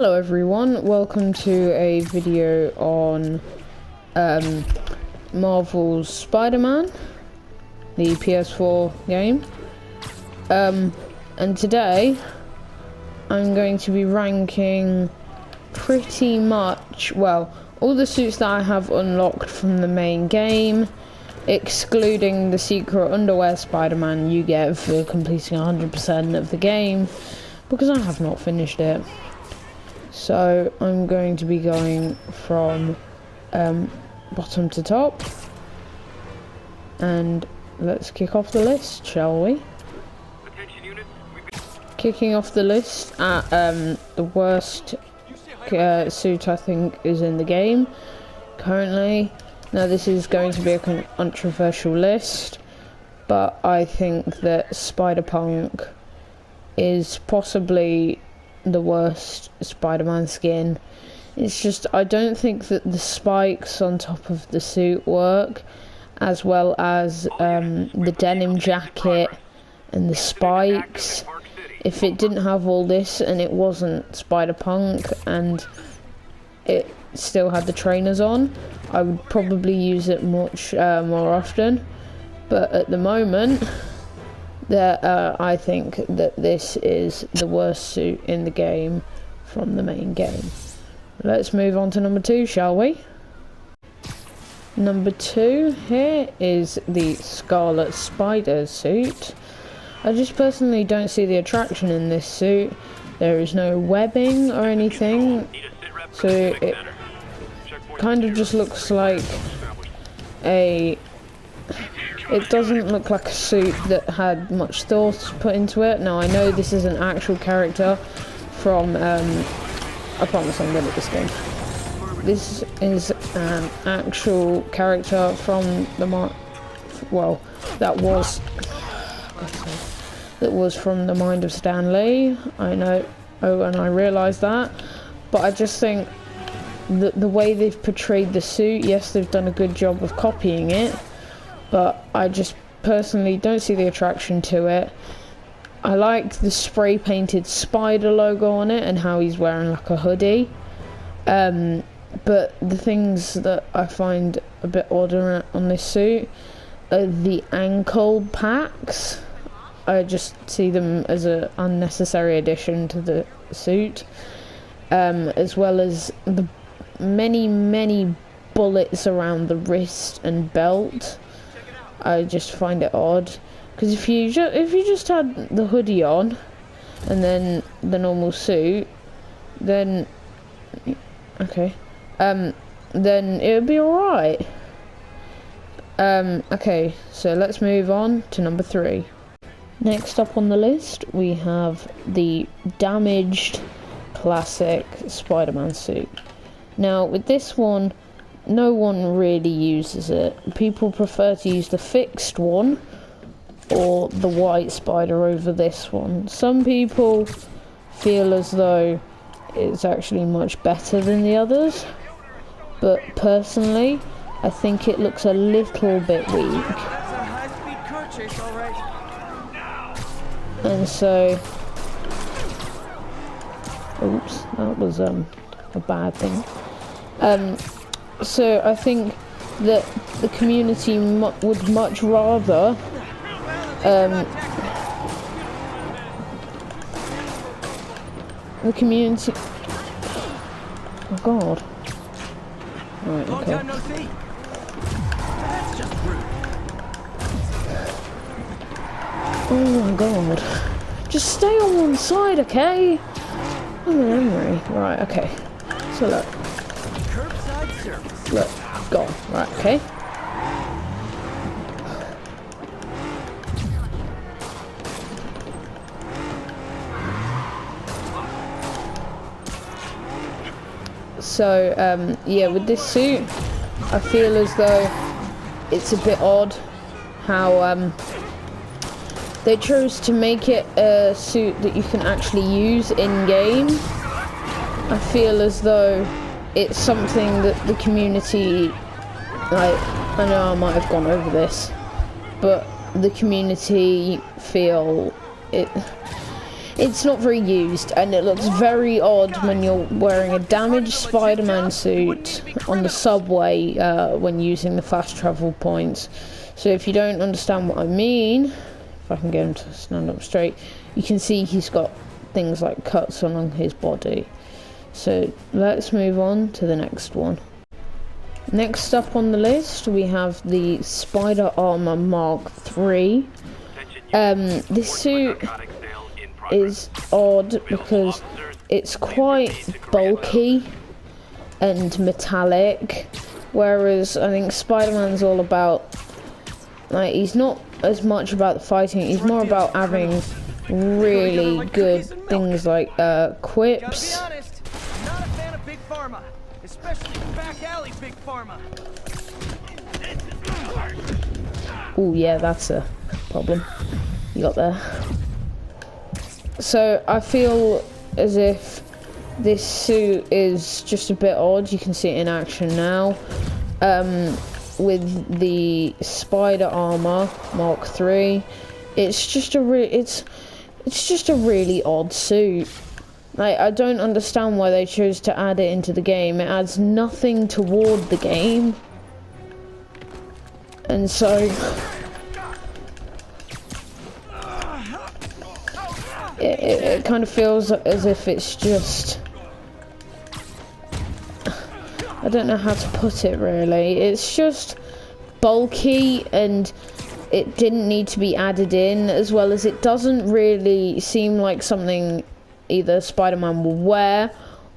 Hello everyone, welcome to a video on Marvel's Spider-Man, the PS4 game. And today I'm going to be ranking pretty much, well, all the suits that I have unlocked from the main game, excluding the secret underwear Spider-Man you get for completing 100% of the game, because I have not finished it. So I'm going to be going from bottom to top, and let's kick off the list, shall we? Kicking off the list at the worst suit I think is in the game currently. Now this is going to be a controversial list, but I think that Spider-Punk is possibly the worst Spider-Man skin. It's just, I don't think that the spikes on top of the suit work, as well as the denim jacket and the spikes. If it didn't have all this and it wasn't Spider-Punk and it still had the trainers on, I would probably use it much more often. But at the moment, I think that this is the worst suit in the game from the main game. Let's move on to number 2, shall we? Number 2 here is the Scarlet Spider suit. I just personally don't see the attraction in this suit. There is no webbing or anything, so it kind of just looks like it doesn't look like a suit that had much thought put into it. Now I know this is an actual character from, I promise I'm good at this game. This is an actual character from the that was from the mind of Stan Lee. I know, and I realise that, but I just think that the way they've portrayed the suit, yes, they've done a good job of copying it, but I just personally don't see the attraction to it. I like the spray painted spider logo on it and how he's wearing like a hoodie. But the things that I find a bit odd on this suit are the ankle packs. I just see them as an unnecessary addition to the suit, as well as the many bullets around the wrist and belt. I just find it odd, because if you just had the hoodie on and then the normal suit, then okay, then it would be alright. Okay, so let's move on to number 3. Next up on the list we have the damaged classic Spider-Man suit. Now with this one, no one really uses it. People prefer to use the fixed one or the white spider over this one. Some people feel as though it's actually much better than the others, but personally I think it looks a little bit weak. And so, oops, that was a bad thing. So I think that the community would much rather the community. Oh God! Right, okay. Oh my God! Just stay on one side, okay? Oh, memory. Right, okay. So look, go on. Right, okay. So, yeah, with this suit, I feel as though it's a bit odd how they chose to make it a suit that you can actually use in-game. I feel as though it's something that the community, like, I know I might have gone over this, but the community feel it's not very used, and it looks very odd when you're wearing a damaged Spider-Man suit on the subway when using the fast travel points. So if you don't understand what I mean, if I can get him to stand up straight, you can see he's got things like cuts on his body. So let's move on to the next one. Next up on the list, we have the Spider Armor Mark III. This suit is odd because it's quite bulky and metallic, whereas I think Spider-Man's all about, like, he's not as much about the fighting, he's more about having really good things like quips. Oh yeah, that's a problem you got there. So I feel as if this suit is just a bit odd. You can see it in action now. With the Spider Armor Mark III, it's just a really odd suit. Like, I don't understand why they chose to add it into the game. It adds nothing toward the game, and so it kind of feels as if it's just, I don't know how to put it really. It's just bulky and it didn't need to be added in, as well as it doesn't really seem like something either Spider-Man will wear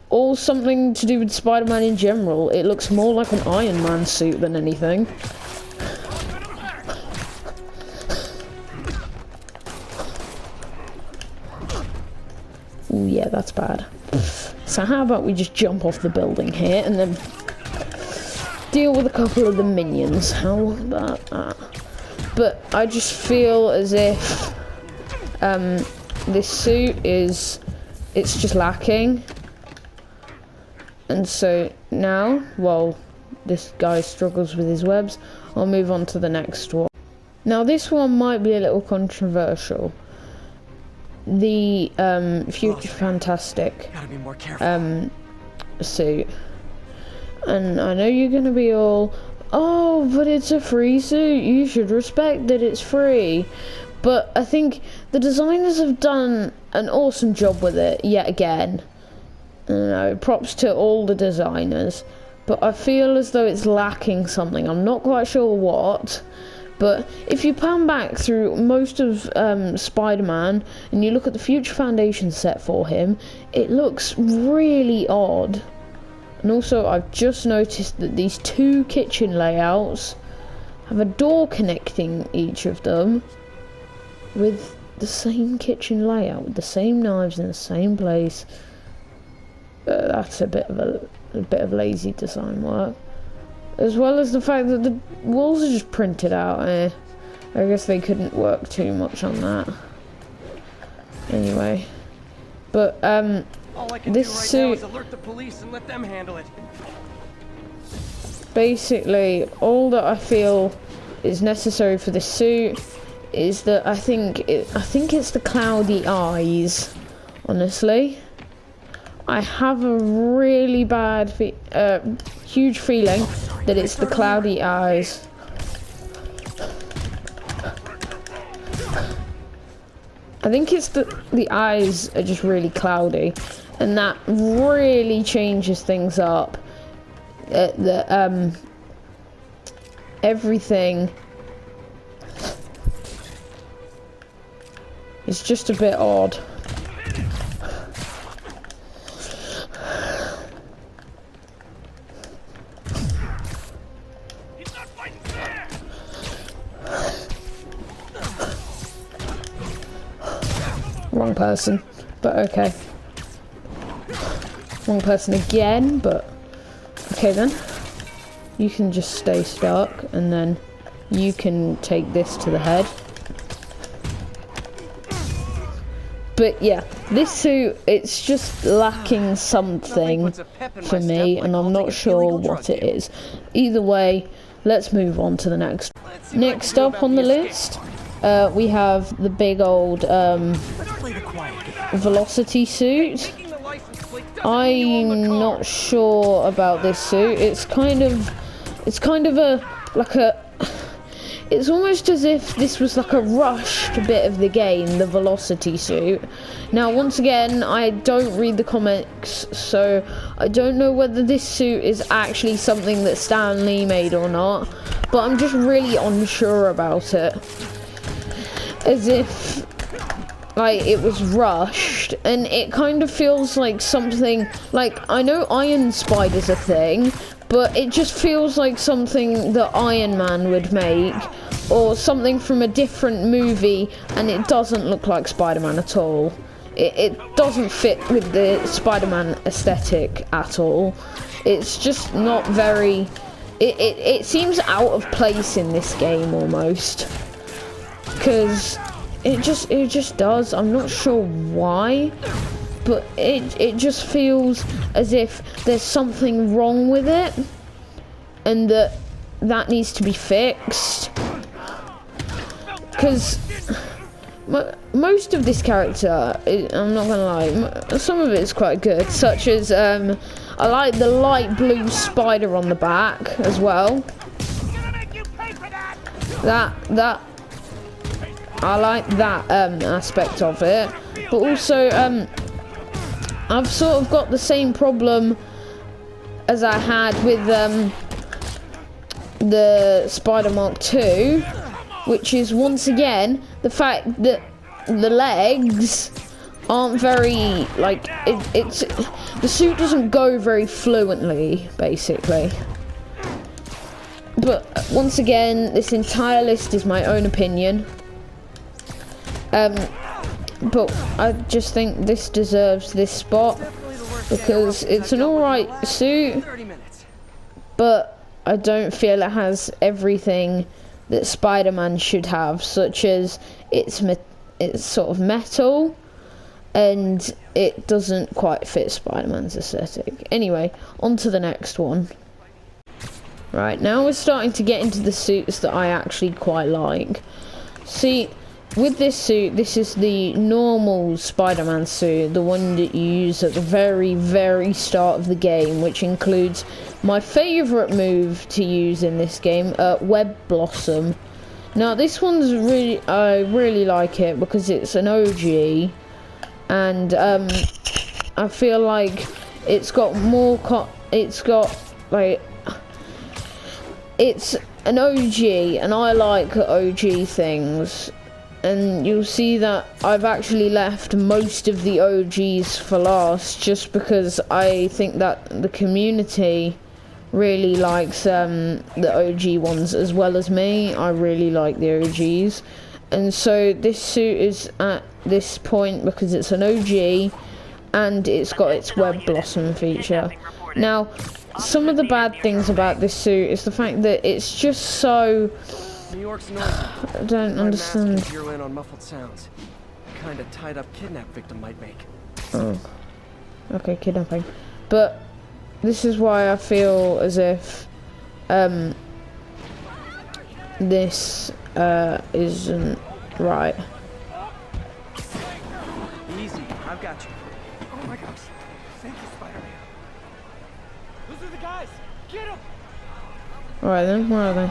or something to do with Spider-Man in general. It looks more like an Iron Man suit than anything. Ooh, yeah, that's bad. So how about we just jump off the building here and then deal with a couple of the minions? How about that? But I just feel as if this suit it's just lacking. And so now, while this guy struggles with his webs, I'll move on to the next one. Now this one might be a little controversial. The Future Fantastic suit. And I know you're gonna be all, oh, but it's a free suit, you should respect that it's free. But I think the designers have done an awesome job with it yet again. You know, props to all the designers. But I feel as though it's lacking something. I'm not quite sure what. But if you pan back through most of Spider-Man and you look at the Future Foundation set for him, it looks really odd. And also, I've just noticed that these two kitchen layouts have a door connecting each of them with the same kitchen layout, with the same knives in the same place. That's a bit of lazy design work. As well as the fact that the walls are just printed out. I guess they couldn't work too much on that. Anyway, but this suit, is alert the police and let them handle it. Basically, all that I feel is necessary for this suit is that I think it's the cloudy eyes. Honestly, I have a really bad, huge feeling that it's the cloudy eyes. I think it's the eyes are just really cloudy, and that really changes things up. Everything is just a bit odd. Wrong person, but okay. Wrong person again, but okay then. You can just stay stuck, and then you can take this to the head. But yeah, this suit, it's just lacking something for me, and I'm not sure what it is. Either way, let's move on to the next. Next up on the list, we have the big old, Let's play the quiet game. velocity suit. I'm not sure about this suit. It's kind of it's almost as if this was like a rushed bit of the game, the velocity suit. Now, once again, I don't read the comics, so I don't know whether this suit is actually something that Stan Lee made or not, but I'm just really unsure about it. As if, like, it was rushed, and it kind of feels like something, like, I know Iron Spider's a thing, but it just feels like something that Iron Man would make, or something from a different movie, and it doesn't look like Spider-Man at all. It doesn't fit with the Spider-Man aesthetic at all. It's just not very... It seems out of place in this game, almost. Because it just does. I'm not sure why, but it just feels as if there's something wrong with it, and that needs to be fixed. Because most of this character, I'm not gonna lie, some of it is quite good, such as I like the light blue spider on the back as well. That I like that aspect of it, but also I've sort of got the same problem as I had with the Spider Mark II, which is once again the fact that the legs aren't very, like, it's the suit doesn't go very fluently, basically. But once again, this entire list is my own opinion. But I just think this deserves this spot because it's an alright suit, but I don't feel it has everything that Spider-Man should have, such as it's sort of metal, and it doesn't quite fit Spider-Man's aesthetic. Anyway, on to the next one. Right, now we're starting to get into the suits that I actually quite like. See, with this suit, this is the normal Spider-Man suit, the one that you use at the very, very start of the game, which includes my favourite move to use in this game, Web Blossom. Now, this one's I really like it because it's an OG, and I feel like it's got more it's an OG, and I like OG things. And you'll see that I've actually left most of the OGs for last, just because I think that the community really likes the OG ones as well as me. I really like the OGs, and so this suit is at this point because it's an OG and it's got its Web Blossom feature. Now, some of the bad things about this suit is the fact that it's just so... New York's noisy. I don't understand. Zero in on muffled sounds. Kind of tied up kidnap victim might make. Oh. Okay, kidnapping. But this is why I feel as if this isn't right. Easy, I've got you. Oh my gosh. Thank you, Spider-Man. Those are the guys. Get them. Alright then, where are they?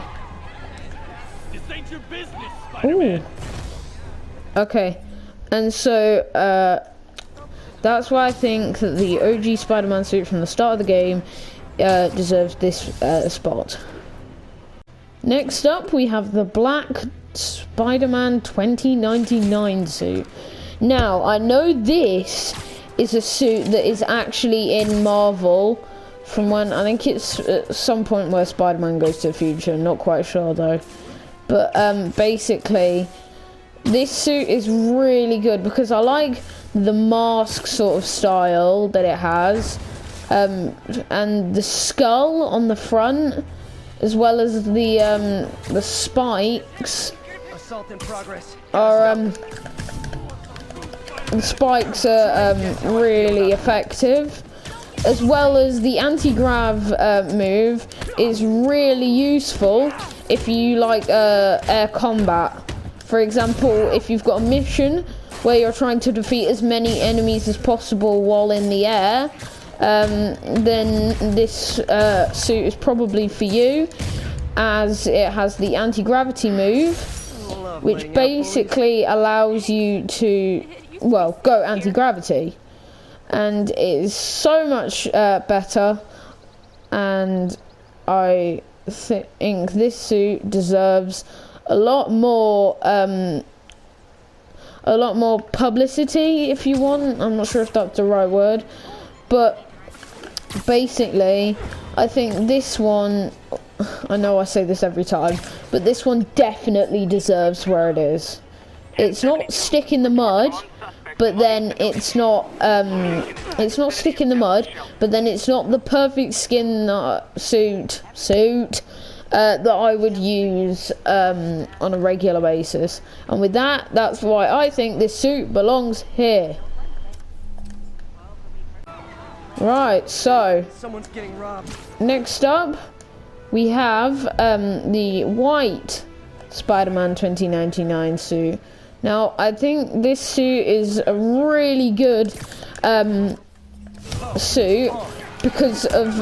This ain't your business, Spider-Man. Okay, and so that's why I think that the OG Spider-Man suit from the start of the game deserves this spot. Next up, we have the black Spider-Man 2099 suit. Now, I know this is a suit that is actually in Marvel from when, I think it's at some point where Spider-Man goes to the future, not quite sure though. But basically, this suit is really good because I like the mask sort of style that it has, and the skull on the front, as well as the spikes. Assault in progress. The spikes are really effective, as well as the anti-grav move is really useful if you like air combat. For example, if you've got a mission where you're trying to defeat as many enemies as possible while in the air, then this suit is probably for you, as it has the anti-gravity move, which basically allows you to, well, go anti-gravity, and it is so much better, and I think this suit deserves a lot more publicity, if you want. I'm not sure if that's the right word, but basically I think this one, I know I say this every time, but this one definitely deserves where it is. It's not stick in the mud, but then it's not stick in the mud, but then it's not the perfect skin suit that I would use on a regular basis. And with that, that's why I think this suit belongs here. Right, so Someone's getting robbed. next up we have the white Spider-Man 2099 suit. Now, I think this suit is a really good suit because of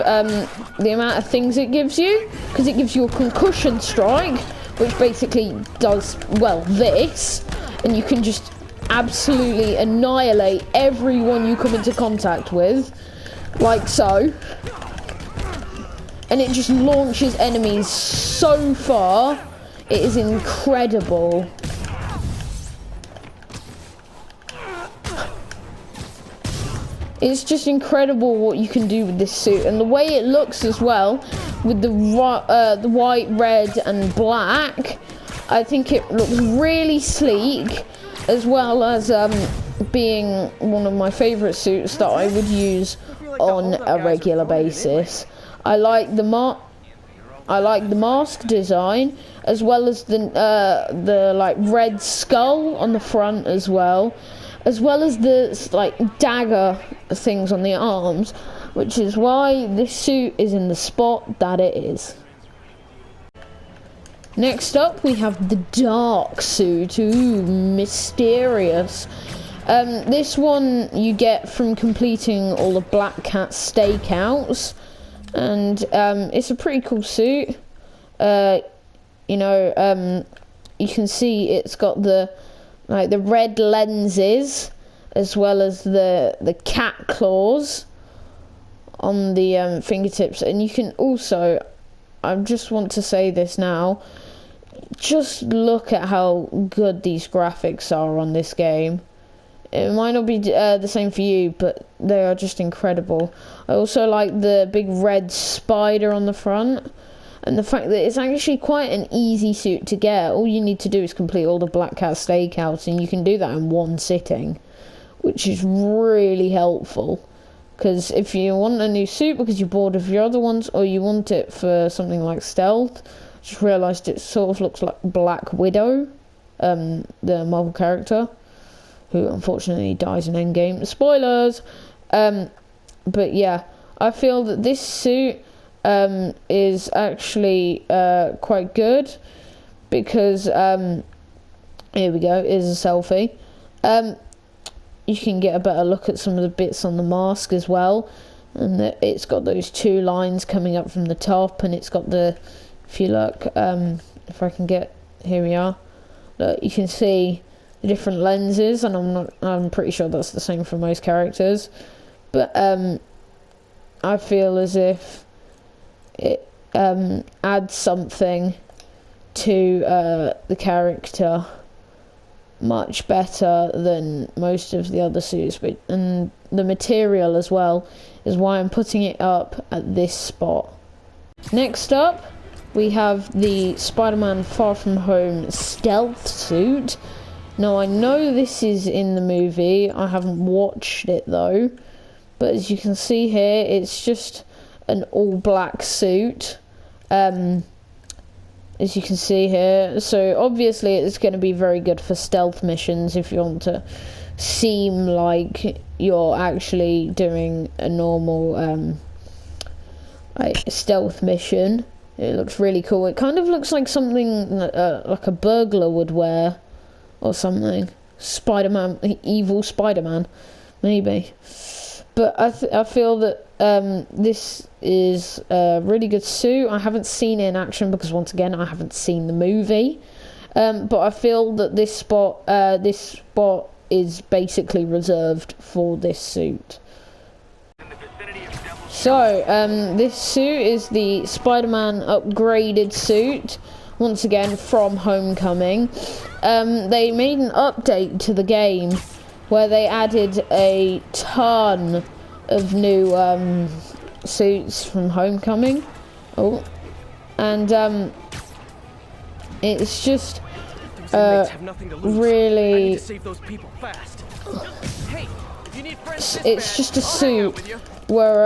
the amount of things it gives you. Because it gives you a concussion strike, which basically does, well, this. And you can just absolutely annihilate everyone you come into contact with. Like so. And it just launches enemies so far. It is incredible. It's just incredible what you can do with this suit, and the way it looks as well, with the white, red, and black. I think it looks really sleek, as well as being one of my favourite suits that I would use on a regular basis. I like the mask design, as well as the like red skull on the front as well as the like dagger things on the arms, which is why this suit is in the spot that it is. Next up we have the dark suit. Ooh, mysterious. This one you get from completing all the Black Cat stakeouts, and it's a pretty cool suit. You can see it's got the red lenses, as well as the cat claws on the fingertips. And you can also, I just want to say this now, just look at how good these graphics are on this game. It might not be the same for you, but they are just incredible. I also like the big red spider on the front, and the fact that it's actually quite an easy suit to get. All you need to do is complete all the Black Cat stakeouts, and you can do that in one sitting, which is really helpful. Because if you want a new suit because you're bored of your other ones, or you want it for something like stealth, I just realised it sort of looks like Black Widow, the Marvel character, who unfortunately dies in Endgame. Spoilers! But yeah, I feel that this suit is actually quite good, because here we go, is a selfie. You can get a better look at some of the bits on the mask as well, and it's got those two lines coming up from the top, and it's got the, if you look, if I can get, here we are, look, you can see the different lenses, and I'm pretty sure that's the same for most characters, but I feel as if it adds something to the character much better than most of the other suits, and the material as well is why I'm putting it up at this spot. Next up we have the Spider-Man Far From Home stealth suit. Now, I know this is in the movie, I haven't watched it though, but as you can see here, it's just an all black suit, as you can see here. So obviously it's going to be very good for stealth missions if you want to seem like you're actually doing a normal stealth mission. It looks really cool. It kind of looks like something like a burglar would wear or something. Spider-Man, evil Spider-Man, maybe. But I feel that this is a really good suit. I haven't seen it in action because, once again, I haven't seen the movie. But I feel that this spot is basically reserved for this suit. So, this suit is the Spider-Man upgraded suit, once again from Homecoming. They made an update to the game where they added a ton of new suits from Homecoming. Oh, and it's just really. It's just a suit where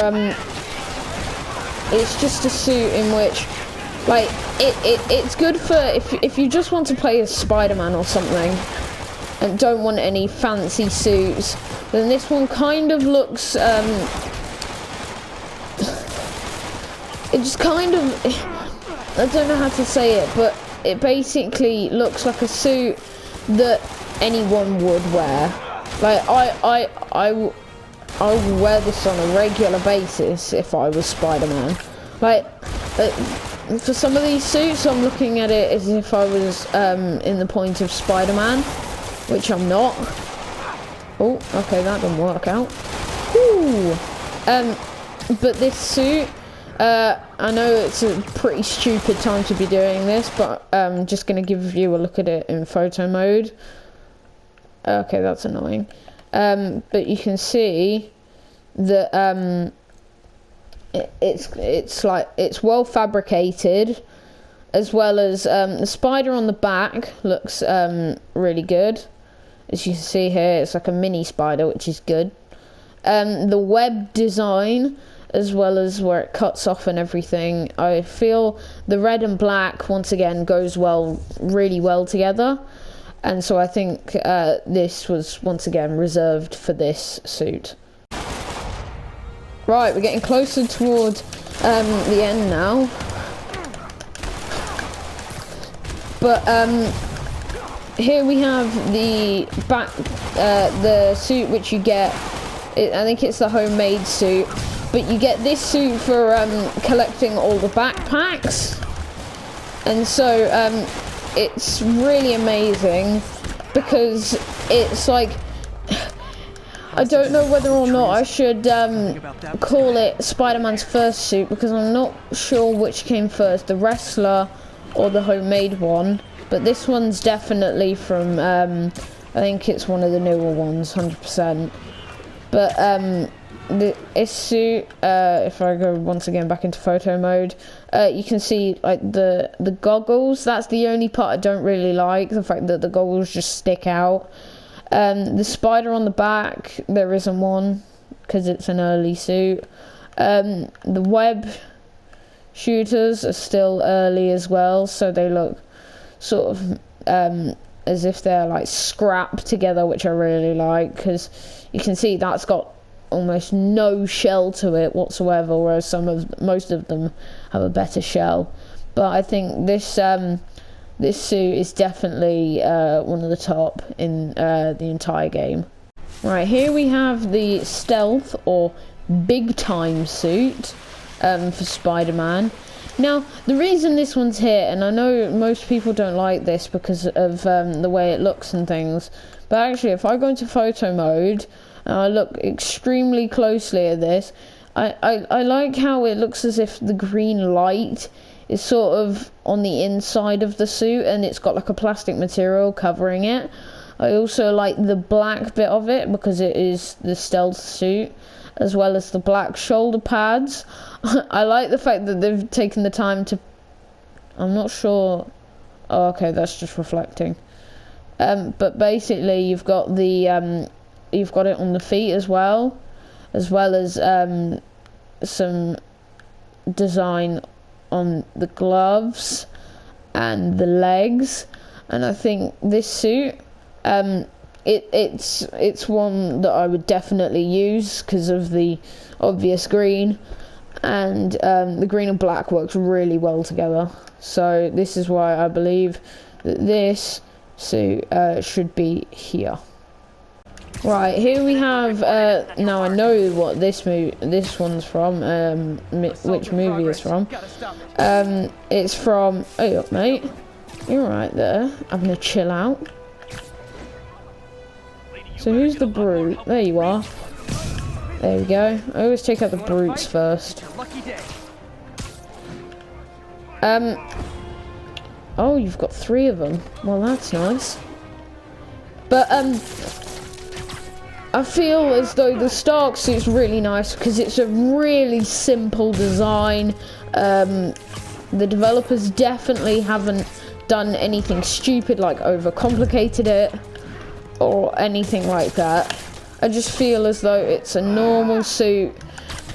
it's just a suit in which, like, it's good for if you just want to play as Spider-Man or something and don't want any fancy suits, then this one kind of looks it just kind of, I don't know how to say it, but it basically looks like a suit that anyone would wear. Like, I would wear this on a regular basis if I was Spider-Man. Like, for some of these suits, I'm looking at it as if I was in the point of Spider-Man, which I'm not. Oh, okay, that didn't work out. Woo! But this suit, I know it's a pretty stupid time to be doing this, but I'm just going to give you a look at it in photo mode. Okay, that's annoying. But you can see that it's well fabricated, as well as the spider on the back looks really good. As you can see here, it's like a mini spider, which is good. The web design, as well as where it cuts off and everything, I feel the red and black once again goes really well together. And so I think this was once again reserved for this suit. Right, we're getting closer towards the end now. But here we have the the suit which you get. I think it's the homemade suit, but you get this suit for collecting all the backpacks. And so it's really amazing because it's like, I don't know whether or not I should call it Spider-Man's first suit, because I'm not sure which came first, the wrestler or the homemade one. But this one's definitely from, I think it's one of the newer ones, 100%. But this suit, if I go once again back into photo mode, you can see like the goggles. That's the only part I don't really like, the fact that the goggles just stick out. The spider on the back, there isn't one because it's an early suit. The web shooters are still early as well, so they look sort of as if they're like scrapped together, which I really like, because you can see that's got almost no shell to it whatsoever, whereas most of them have a better shell. But I think this suit is definitely one of the top in the entire game. Right, here we have the stealth or big time suit for Spider-Man. Now, the reason this one's here, and I know most people don't like this because of the way it looks and things, but actually if I go into photo mode and I look extremely closely at this, I like how it looks as if the green light is sort of on the inside of the suit and it's got like a plastic material covering it. I also like the black bit of it because it is the stealth suit, as well as the black shoulder pads. I like the fact that they've taken the time to, I'm not sure, oh, okay, that's just reflecting. But basically you've got the you've got it on the feet as well as some design on the gloves and the legs. And I think this suit, it's one that I would definitely use because of the obvious green, and the green and black works really well together. So this is why I believe that this suit should be here. Right, here we have, now I know what this one's from, which movie it's from. It's from, hey up mate, you're right there, having a chill out. So who's the brute? There you are. There we go. I always take out the brutes first. Oh, you've got 3 of them. Well, that's nice. But, I feel as though the Stark suit's really nice because it's a really simple design. The developers definitely haven't done anything stupid like overcomplicated it or anything like that. I just feel as though it's a normal suit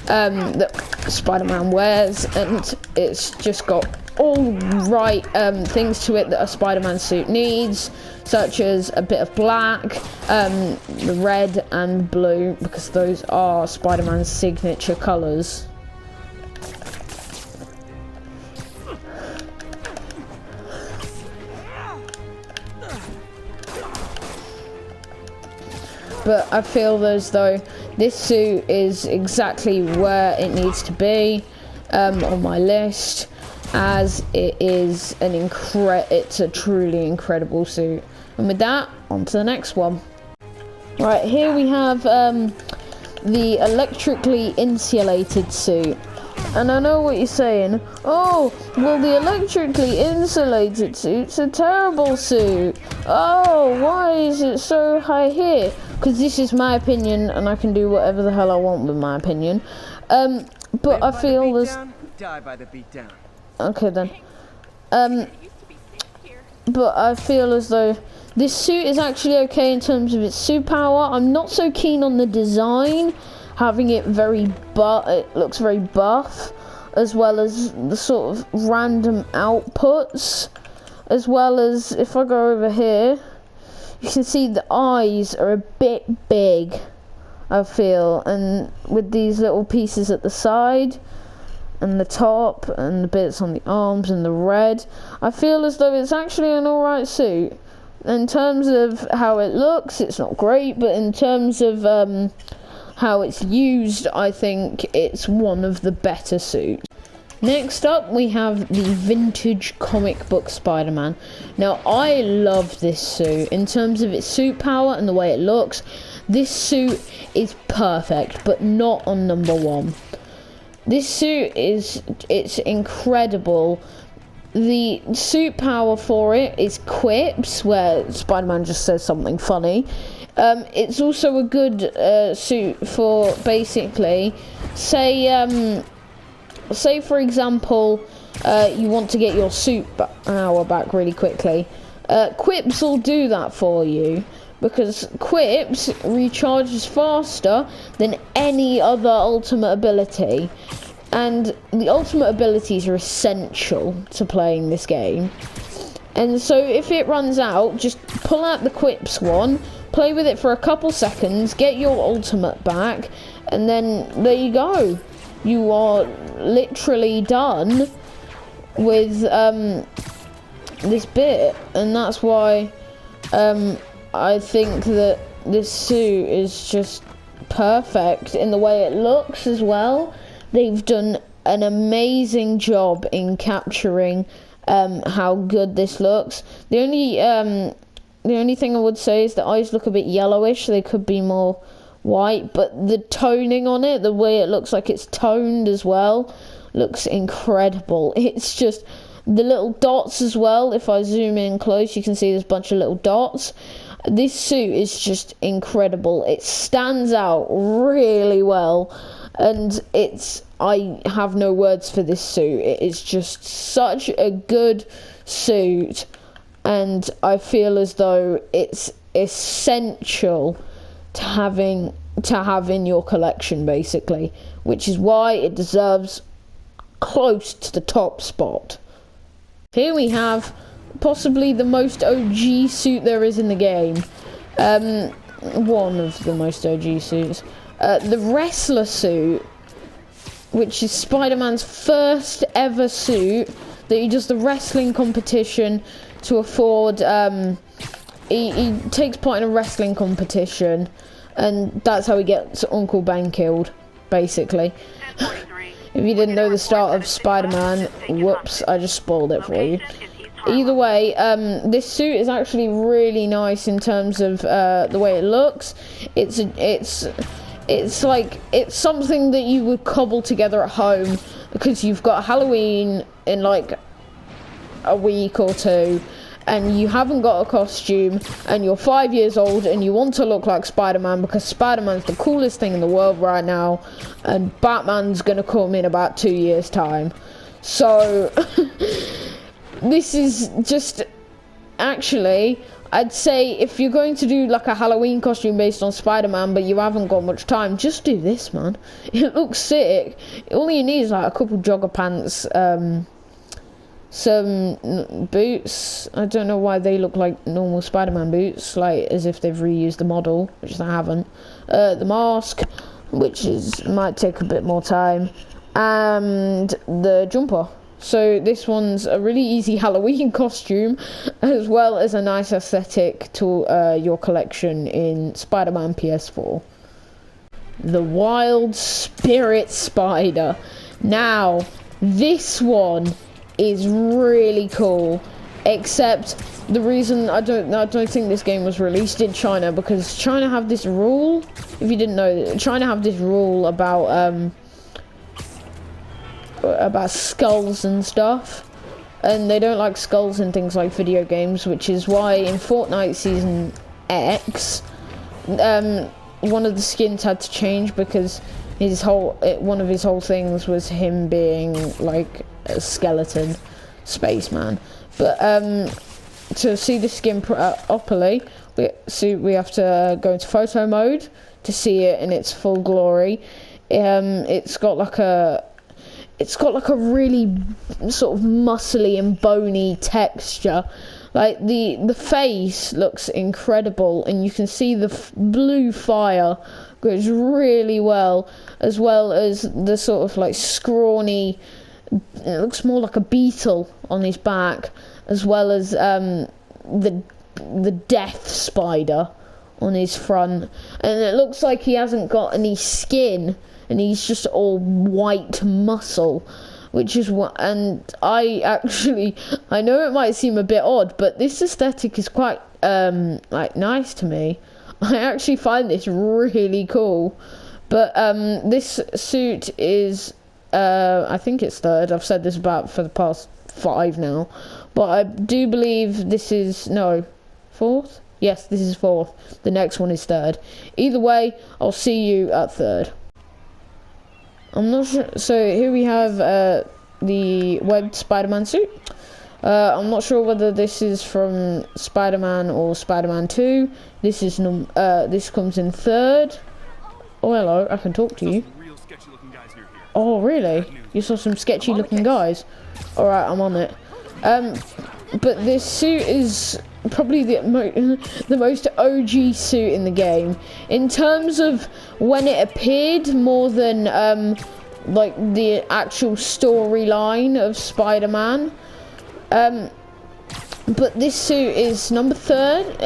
that Spider-Man wears, and it's just got all right things to it that a Spider-Man suit needs, such as a bit of black, the red and blue, because those are Spider-Man's signature colours. But I feel as though this suit is exactly where it needs to be on my list, as it is it's a truly incredible suit. And with that, on to the next one. Right, here we have the electrically insulated suit. And I know what you're saying. Oh, well, the electrically insulated suit's a terrible suit. Oh, why is it so high here? Because this is my opinion, and I can do whatever the hell I want with my opinion. But I feel there's... Die by the beat down. Okay then. But I feel as though this suit is actually okay in terms of its suit power. I'm not so keen on the design, having it it looks very buff, as well as the sort of random outputs, as well as if I go over here, you can see the eyes are a bit big, I feel, and with these little pieces at the side and the top and the bits on the arms and the red, I feel as though it's actually an alright suit. In terms of how it looks, it's not great, but in terms of how it's used, I think it's one of the better suits. Next up, we have the vintage comic book Spider-Man. Now, I love this suit. In terms of its suit power and the way it looks, this suit is perfect, but not on number 1. This suit it's incredible. The suit power for it is quips, where Spider-Man just says something funny. It's also a good suit for basically, say for example, you want to get your suit power back really quickly. Quips will do that for you, because Quips recharges faster than any other ultimate ability. And the ultimate abilities are essential to playing this game. And so if it runs out, just pull out the Quips one, play with it for a couple seconds, get your ultimate back, and then there you go. You are literally done with this bit, and that's why I think that this suit is just perfect in the way it looks as well. They've done an amazing job in capturing how good this looks. The only thing I would say is the eyes look a bit yellowish. They could be more white, but the toning on it, the way it looks like it's toned as well, looks incredible. It's just the little dots as well. If I zoom in close, you can see there's a bunch of little dots. This suit is just incredible. It stands out really well, and I have no words for this suit. It is just such a good suit, and I feel as though it's essential to have in your collection, basically, which is why it deserves close to the top spot. Here we have possibly the most OG suit there is in the game. One of the most OG suits. The wrestler suit, which is Spider-Man's first ever suit that he does the wrestling competition to afford he takes part in a wrestling competition, and that's how he gets Uncle Ben killed, basically. If you didn't know the start of Spider-Man, whoops, I just spoiled it for you. Either way, this suit is actually really nice in terms of the way it looks. It's something that you would cobble together at home, because you've got Halloween in like a week or two, and you haven't got a costume, and you're 5 years old, and you want to look like Spider-Man, because Spider-Man's the coolest thing in the world right now, and Batman's gonna come in about 2 years' time. So this is just, actually, I'd say if you're going to do like a Halloween costume based on Spider-Man, but you haven't got much time, just do this, man. It looks sick. All you need is like a couple jogger pants, some boots. I don't know why they look like normal Spider-Man boots, like as if they've reused the model, which they haven't. The mask, which might take a bit more time, and the jumper. So this one's a really easy Halloween costume, as well as a nice aesthetic to your collection in Spider-Man PS4. The Wild Spirit Spider. Now, this one is really cool, except the reason I don't think this game was released in China, because China have this rule, if you didn't know, China have this rule about skulls and stuff, and they don't like skulls and things like video games, which is why in Fortnite Season X, one of the skins had to change, because one of his whole things was him being like a skeleton spaceman. But to see the skin properly, we have to go into photo mode to see it in its full glory. It's got like a really sort of muscly and bony texture. Like the face looks incredible, and you can see the blue fire goes really well as the sort of like scrawny, it looks more like a beetle on his back, as well as the death spider on his front, and it looks like he hasn't got any skin, and he's just all white muscle, which is what, and I know it might seem a bit odd, but this aesthetic is quite like nice to me. I actually find this really cool. But this suit is I think it's third. I've said this about for the past 5 now, but I do believe this is fourth. Yes, this is fourth. The next one is third. Either way, I'll see you at third. I'm not sure. So here we have the webbed Spider-Man suit. I'm not sure whether this is from Spider-Man or Spider-Man 2. This is this comes in third. Oh, hello, I can talk to you. Oh, really? You saw some sketchy looking guys? Alright, I'm on it. But this suit is probably the most OG suit in the game. In terms of when it appeared, more than like the actual storyline of Spider-Man. But this suit is number third.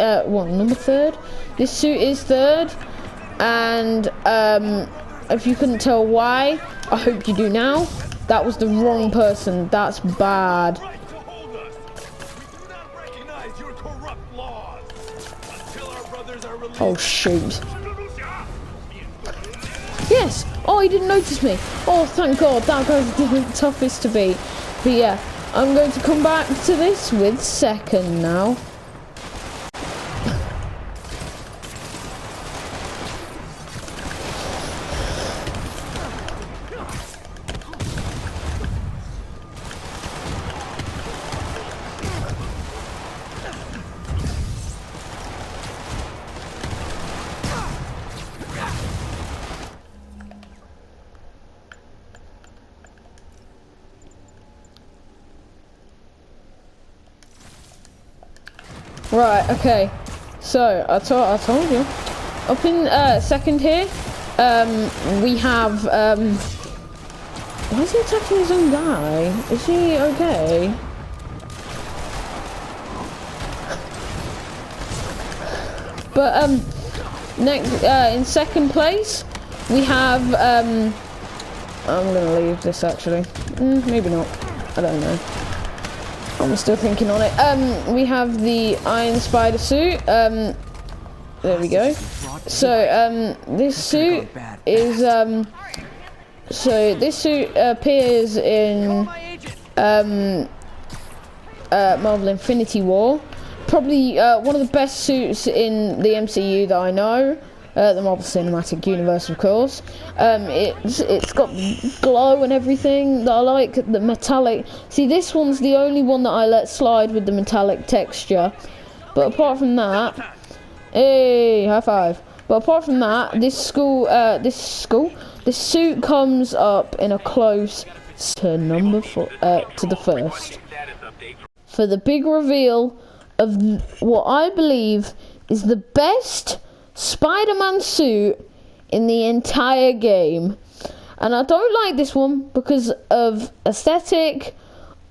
This suit is third, and if you couldn't tell why, I hope you do now. That was the wrong person. That's bad. Oh shoot. Yes. Oh, he didn't notice me. Oh, thank God. That guy's the toughest to beat. But yeah, I'm going to come back to this with second now. Right, okay, so I told you. Up in second here, we have, why is he attacking his own guy? Is he okay? But next, in second place, we have. I'm gonna leave this actually. Maybe not. I don't know. I'm still thinking on it. We have the Iron Spider suit. There we go. So this suit is so this suit appears in Marvel Infinity War. Probably one of the best suits in the MCU that I know. The Marvel Cinematic Universe, of course. It's got glow and everything that I like. The metallic. See, this one's the only one that I let slide with the metallic texture. But apart from that, hey, high five. But apart from that, this suit comes up in a close to number 4, to the first, for the big reveal of what I believe is the best Spider-Man suit in the entire game. And I don't like this one because of aesthetic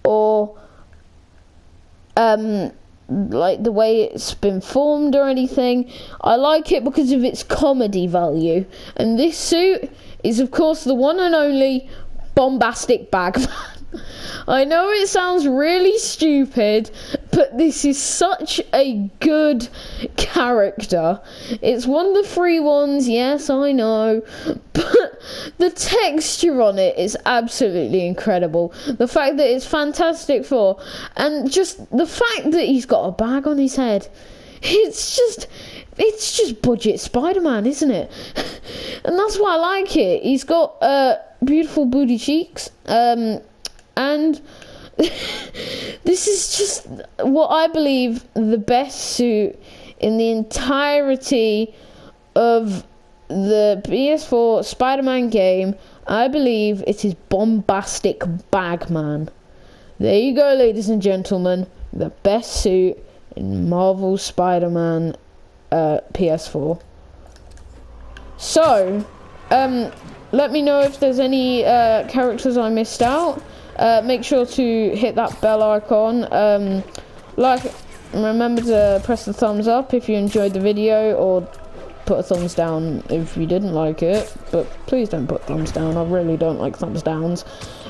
or like the way it's been formed or anything. I like it because of its comedy value. And this suit is of course the one and only Bombastic Bagman. I know it sounds really stupid, but this is such a good character. It's one of the free ones, yes, I know, but the texture on it is absolutely incredible. The fact that it's Fantastic Four, and just the fact that he's got a bag on his head, it's just budget Spider-Man, isn't it? And that's why I like it. He's got beautiful booty cheeks, and this is just what I believe the best suit in the entirety of the PS4 Spider-Man game. I believe it is Bombastic Bagman. There you go, ladies and gentlemen. The best suit in Marvel Spider-Man PS4. So, let me know if there's any characters I missed out. Make sure to hit that bell icon. Remember to press the thumbs up if you enjoyed the video, or put a thumbs down if you didn't like it. But please don't put thumbs down. I really don't like thumbs downs.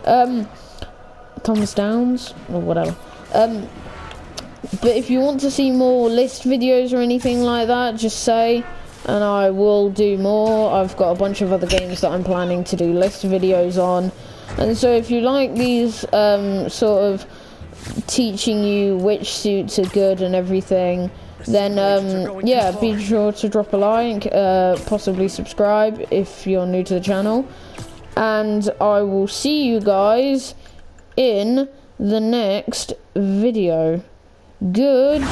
Thumbs downs or whatever. But if you want to see more list videos or anything like that, just say, and I will do more. I've got a bunch of other games that I'm planning to do list videos on. And so if you like these sort of teaching you which suits are good and everything, then yeah, be sure to drop a like, possibly subscribe if you're new to the channel. And I will see you guys in the next video. Good